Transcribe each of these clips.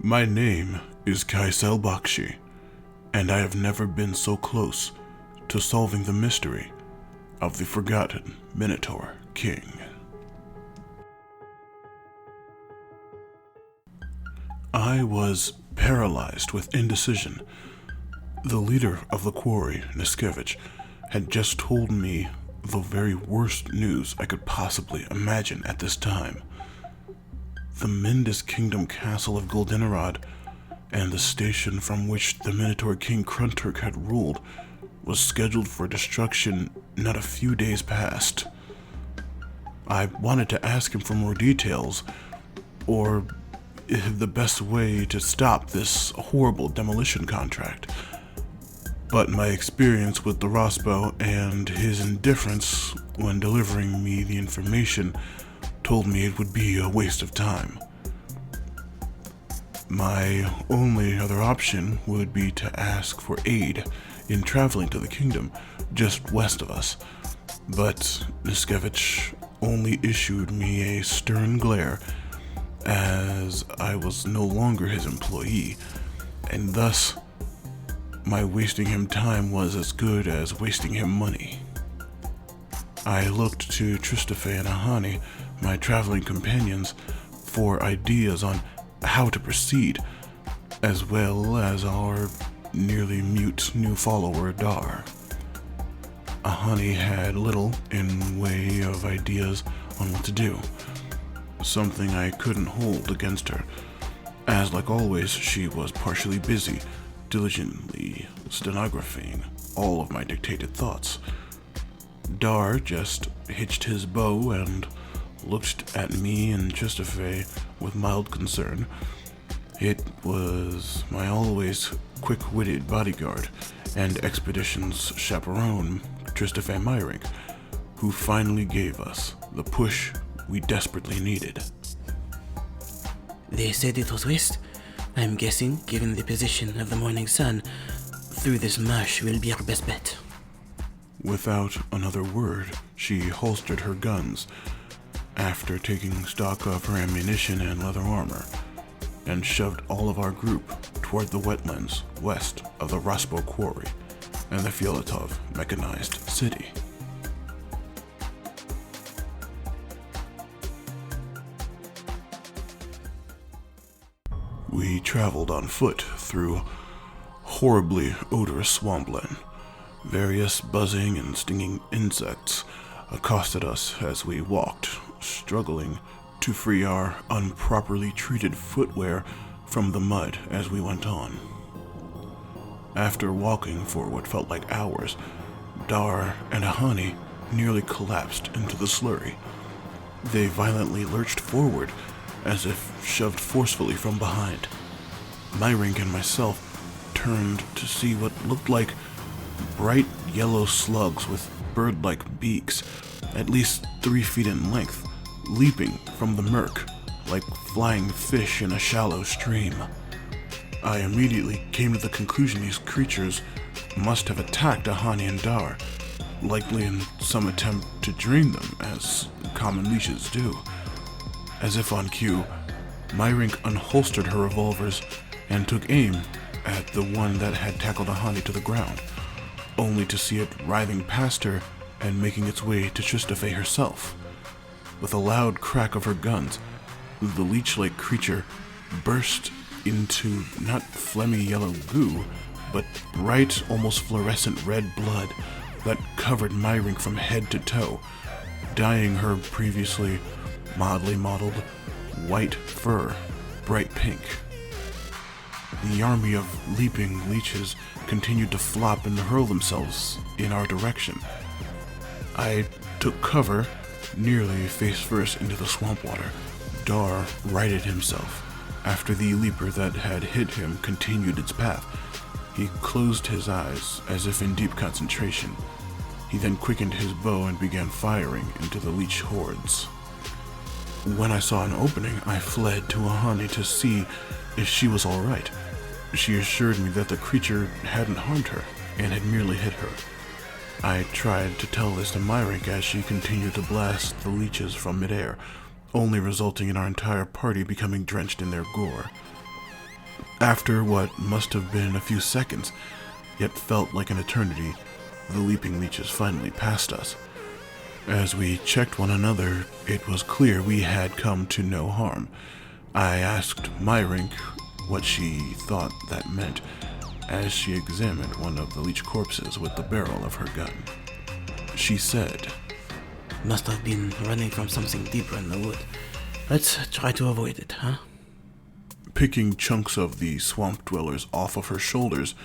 My name is Kycell, and I have never been so close to solving the mystery of the forgotten Minotaur King. I was paralyzed with indecision. The leader of the quarry, Niskevich, had just told me the very worst news I could possibly imagine at this time. The Mindas Kingdom castle of Goldinirod, and the station from which the Minotaur King Crunturg had ruled, was scheduled for destruction not a few days past. I wanted to ask him for more details, or the best way to stop this horrible demolition contract. But my experience with the Rospo and his indifference when delivering me the information told me it would be a waste of time. My only other option would be to ask for aid in traveling to the kingdom just west of us, but Niskevich only issued me a stern glare as I was no longer his employee, and thus my wasting him time was as good as wasting him money. I looked to Tristafe and Ahani, my traveling companions, for ideas on how to proceed, as well as our nearly mute new follower, Dar. Ahani had little in way of ideas on what to do, something I couldn't hold against her, as like always she was partially busy, diligently stenographing all of my dictated thoughts. Dar just hitched his bow and looked at me and Tristafe with mild concern. It was my always quick-witted bodyguard and expedition's chaperone, Tristafe Myrink, who finally gave us the push we desperately needed. They said it was west. I'm guessing, given the position of the morning sun, through this marsh will be our best bet. Without another word, she holstered her guns, after taking stock of her ammunition and leather armor, and shoved all of our group toward the wetlands west of the Rospo quarry and the Fioletov mechanized city. We traveled on foot through horribly odorous swampland. Various buzzing and stinging insects accosted us as we walked, struggling to free our improperly treated footwear from the mud as we went on. After walking for what felt like hours, Dar and Ahani nearly collapsed into the slurry. They violently lurched forward, as if shoved forcefully from behind. Myrink and myself turned to see what looked like bright yellow slugs with bird-like beaks, at least 3 feet in length, leaping from the murk like flying fish in a shallow stream. I immediately came to the conclusion these creatures must have attacked Ahani and Dar, likely in some attempt to drain them, as common leeches do. As if on cue, Myrink unholstered her revolvers and took aim at the one that had tackled Ahani to the ground, only to see it writhing past her and making its way to Tristafe herself. With a loud crack of her guns, the leech-like creature burst into not phlegmy yellow goo, but bright, almost fluorescent red blood that covered Myrink from head to toe, dyeing her previously mildly mottled white fur bright pink. The army of leaping leeches continued to flop and hurl themselves in our direction. I took cover, nearly face first into the swamp water. Dar righted himself after the leaper that had hit him continued its path. He closed his eyes as if in deep concentration. He then quickened his bow and began firing into the leech hordes. When I saw an opening, I fled to Ahani to see if she was all right. She assured me that the creature hadn't harmed her and had merely hit her. I tried to tell this to Myrink as she continued to blast the leeches from midair, only resulting in our entire party becoming drenched in their gore. After what must have been a few seconds, yet felt like an eternity, the leaping leeches finally passed us. As we checked one another, it was clear we had come to no harm. I asked Myrink what she thought that meant as she examined one of the leech corpses with the barrel of her gun. She said, Must have been running from something deeper in the wood. Let's try to avoid it, huh? Picking chunks of the swamp dwellers off of her shoulders,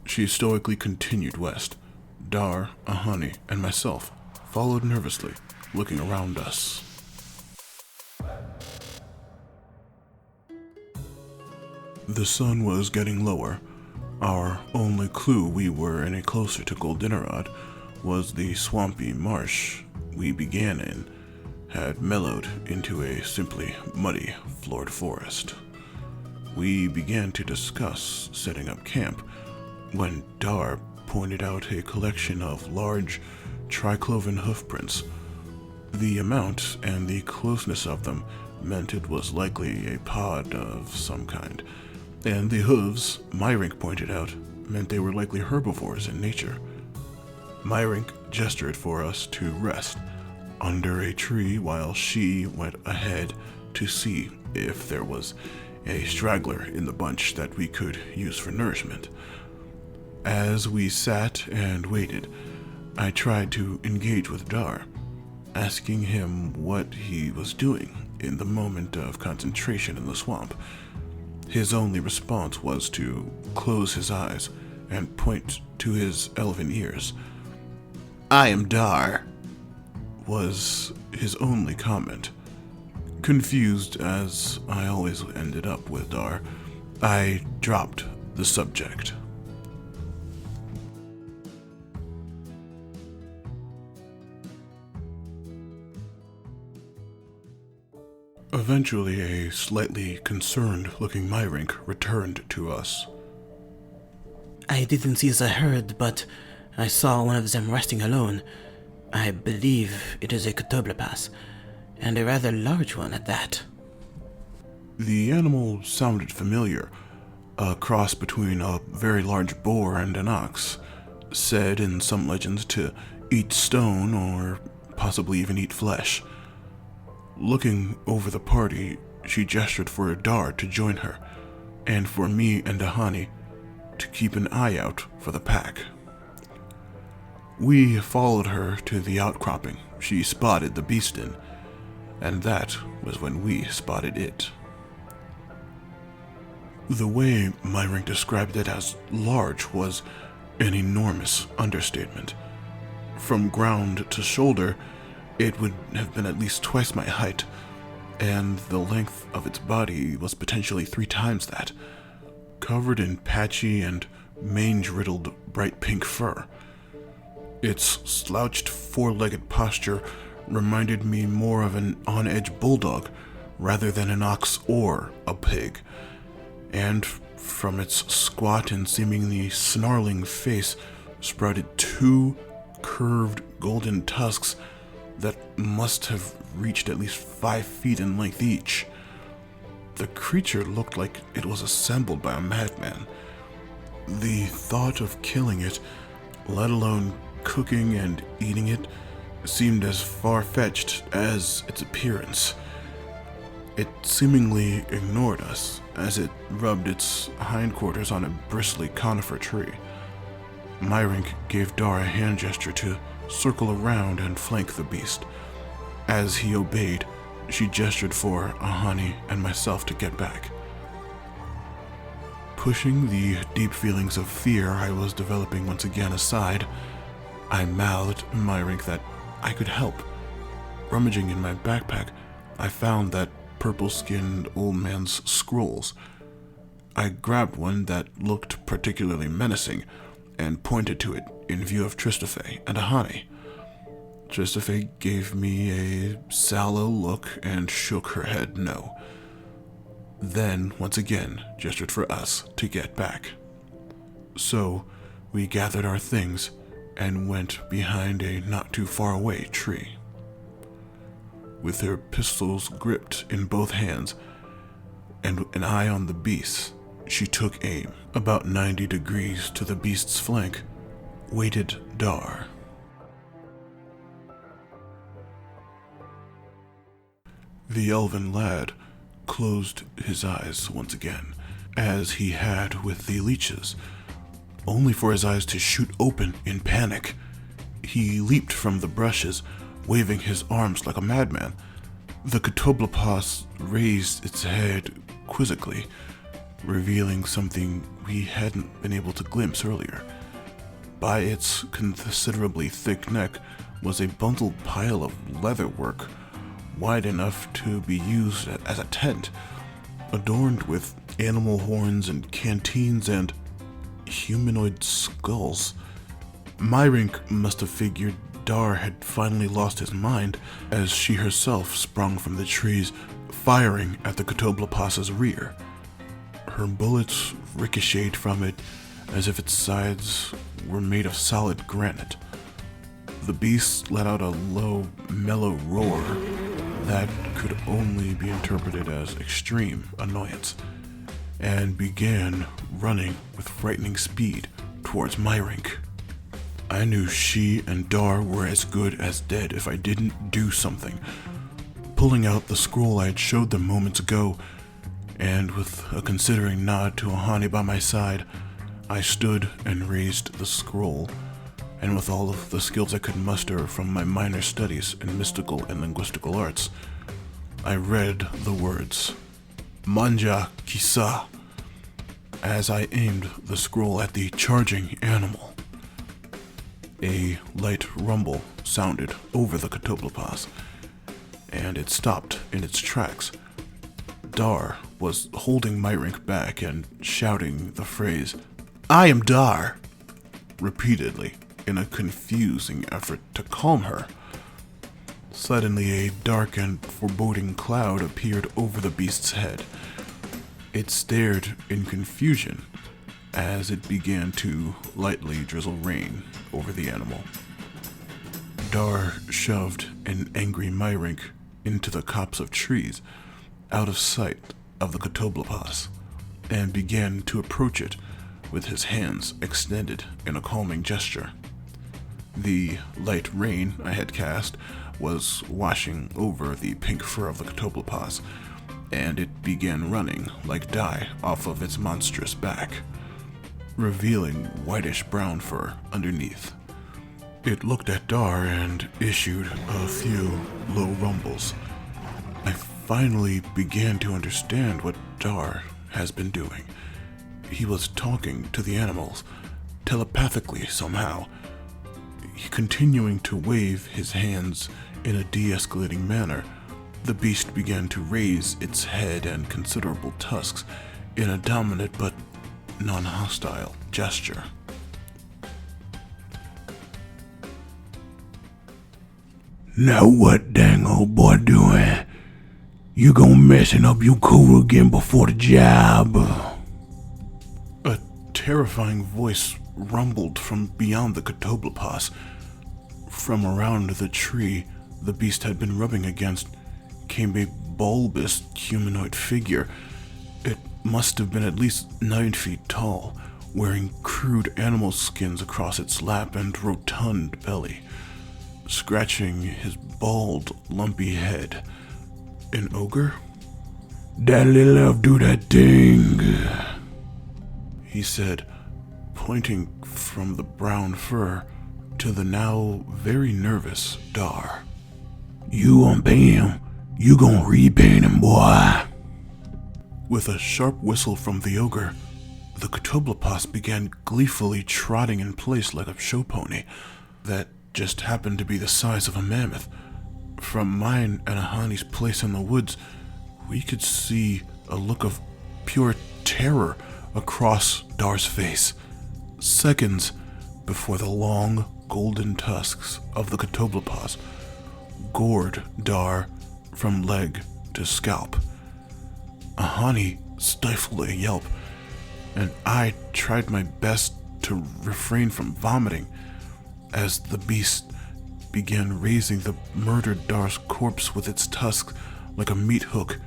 she stoically continued west. Dar, Ahani, and myself followed nervously, looking around us. The sun was getting lower. Our only clue we were any closer to Goldinirod was the swampy marsh we began in had mellowed into a simply muddy, floored forest. We began to discuss setting up camp when Dar pointed out a collection of large, tricloven hoofprints. The amount and the closeness of them meant it was likely a pod of some kind, and the hooves, Myrink pointed out, meant they were likely herbivores in nature. Myrink gestured for us to rest under a tree while she went ahead to see if there was a straggler in the bunch that we could use for nourishment. As we sat and waited, I tried to engage with Dar, asking him what he was doing in the moment of concentration in the swamp. His only response was to close his eyes and point to his elven ears. "I am Dar," was his only comment. Confused, as I always ended up with Dar, I dropped the subject. Eventually, a slightly concerned-looking Myrink returned to us. I didn't see the herd, but I saw one of them resting alone. I believe it is a Cthulhupass, and a rather large one at that. The animal sounded familiar, a cross between a very large boar and an ox, said in some legends to eat stone or possibly even eat flesh. Looking over the party, she gestured for Dar to join her, and for me and Ahani to keep an eye out for the pack. We followed her to the outcropping she spotted the beast in, and that was when we spotted it. The way Myrink described it as large was an enormous understatement. From ground to shoulder, it would have been at least twice my height, and the length of its body was potentially 3 times that, covered in patchy and mange-riddled bright pink fur. Its slouched 4-legged posture reminded me more of an on-edge bulldog rather than an ox or a pig, and from its squat and seemingly snarling face sprouted 2 curved golden tusks that must have reached at least 5 feet in length each. The creature looked like it was assembled by a madman. The thought of killing it, let alone cooking and eating it, seemed as far-fetched as its appearance. It seemingly ignored us as it rubbed its hindquarters on a bristly conifer tree. Myrink gave Dar a hand gesture to circle around and flank the beast. As he obeyed, she gestured for Ahani and myself to get back. Pushing the deep feelings of fear I was developing once again aside, I mouthed Myrink that I could help. Rummaging in my backpack, I found that purple-skinned old man's scrolls. I grabbed one that looked particularly menacing and pointed to it in view of Tristophe and Ahani. Tristophe gave me a sallow look and shook her head no. Then, once again, gestured for us to get back. So, we gathered our things and went behind a not-too-far-away tree. With her pistols gripped in both hands and an eye on the beast, She took aim, about 90 degrees to the beast's flank, waited Dar. The elven lad closed his eyes once again, as he had with the leeches, only for his eyes to shoot open in panic. He leaped from the brushes, waving his arms like a madman. The Catoblepas raised its head quizzically, revealing something we hadn't been able to glimpse earlier. By its considerably thick neck was a bundled pile of leatherwork, wide enough to be used as a tent, adorned with animal horns and canteens and humanoid skulls. Myrink must have figured Dar had finally lost his mind, as she herself sprung from the trees, firing at the Catoblepas's rear. Her bullets ricocheted from it as if its sides were made of solid granite. The beast let out a low, mellow roar that could only be interpreted as extreme annoyance, and began running with frightening speed towards Myrink. I knew she and Dar were as good as dead if I didn't do something. Pulling out the scroll I had showed them moments ago, and with a considering nod to Ahani by my side, I stood and raised the scroll, and with all of the skills I could muster from my minor studies in mystical and linguistical arts, I read the words, Manja Kisa, as I aimed the scroll at the charging animal. A light rumble sounded over the Catoblepas, and it stopped in its tracks. Dar was holding Myrink back and shouting the phrase, I am Dar, repeatedly in a confusing effort to calm her. Suddenly a dark and foreboding cloud appeared over the beast's head. It stared in confusion as it began to lightly drizzle rain over the animal. Dar shoved an angry Myrink into the copse of trees, out of sight of the Catoblepas, and began to approach it with his hands extended in a calming gesture. The light rain I had cast was washing over the pink fur of the Catoblepas, and it began running like dye off of its monstrous back, revealing whitish-brown fur underneath. It looked at Dar and issued a few low rumbles. I finally began to understand what Dar has been doing. He was talking to the animals, telepathically somehow, continuing to wave his hands in a de-escalating manner. The beast began to raise its head and considerable tusks in a dominant but non-hostile gesture. Now what dang old boy doing? You gonna messing up your crew again before the job? A terrifying voice rumbled from beyond the Catoblepas. From around the tree the beast had been rubbing against came a bulbous humanoid figure. It must have been at least 9 feet tall, wearing crude animal skins across its lap and rotund belly, scratching his bald, lumpy head. An ogre? That little elf do that thing, he said, pointing from the brown fur to the now very nervous Dar. You gon' pay him. You gon' repay him, boy. With a sharp whistle from the ogre, the Catoblepas began gleefully trotting in place like a show pony that just happened to be the size of a mammoth. From mine and Ahani's place in the woods, we could see a look of pure terror across Dar's face, seconds before the long golden tusks of the Catoblepas gored Dar from leg to scalp. Ahani stifled a yelp, and I tried my best to refrain from vomiting as the beast began raising the murdered Dar's corpse with its tusks like a meat hook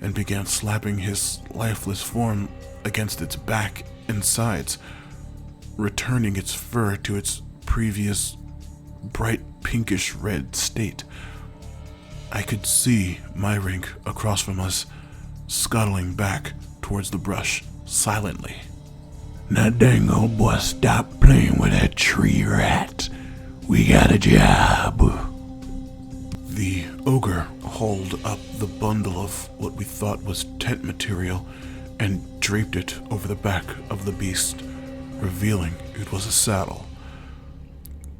and began slapping his lifeless form against its back and sides, returning its fur to its previous bright pinkish red state. I could see Myrink across from us, scuttling back towards the brush silently. Now dang old boy, stop playing with that tree rat. We got a job. The ogre hauled up the bundle of what we thought was tent material and draped it over the back of the beast, revealing it was a saddle.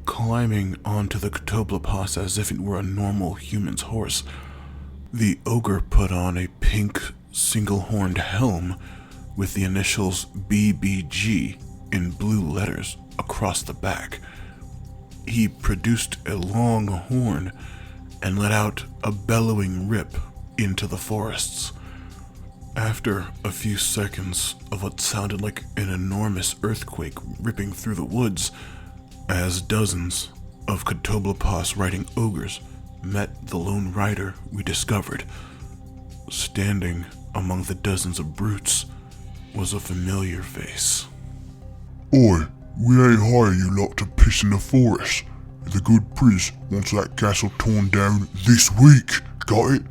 Climbing onto the Ctoblopos as if it were a normal human's horse, the ogre put on a pink single-horned helm with the initials BBG in blue letters across the back. He produced a long horn and let out a bellowing rip into the forests. After a few seconds of what sounded like an enormous earthquake ripping through the woods, as dozens of Ctoblopos riding ogres met the lone rider we discovered, standing among the dozens of brutes was a familiar face. Oi, we ain't hire you lot to piss in the forest. The good priest wants that castle torn down this week, got it?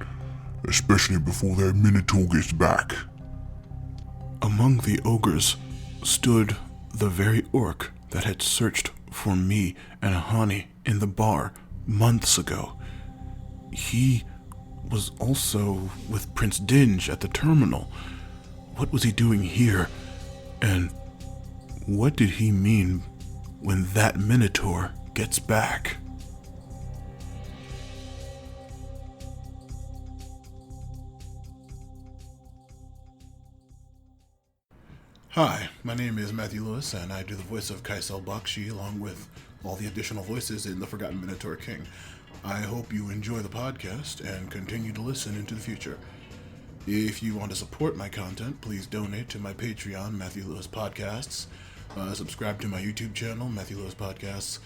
Especially before their Minotaur gets back. Among the ogres stood the very orc that had searched for me and Ahani in the bar months ago. He was also with Prince Dinge at the terminal. What was he doing here? And what did he mean when that Minotaur gets back? Hi, my name is Matthew Lewis, and I do the voice of Kycell Bakshi along with all the additional voices in The Forgotten Minotaur King. I hope you enjoy the podcast and continue to listen into the future. If you want to support my content, please donate to my Patreon, Matthew Lewis Podcasts. Subscribe to my YouTube channel, Matthew Lewis Podcasts,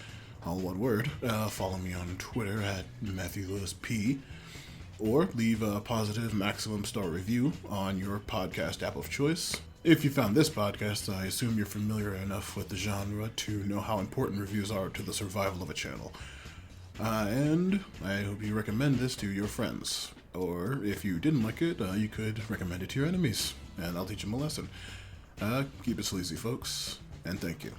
all one word. Follow me on Twitter at Matthew Lewis P. Or leave a positive maximum star review on your podcast app of choice. If you found this podcast, I assume you're familiar enough with the genre to know how important reviews are to the survival of a channel. And I hope you recommend this to your friends. Or if you didn't like it, you could recommend it to your enemies, and I'll teach them a lesson. Keep it sleazy, folks, and thank you.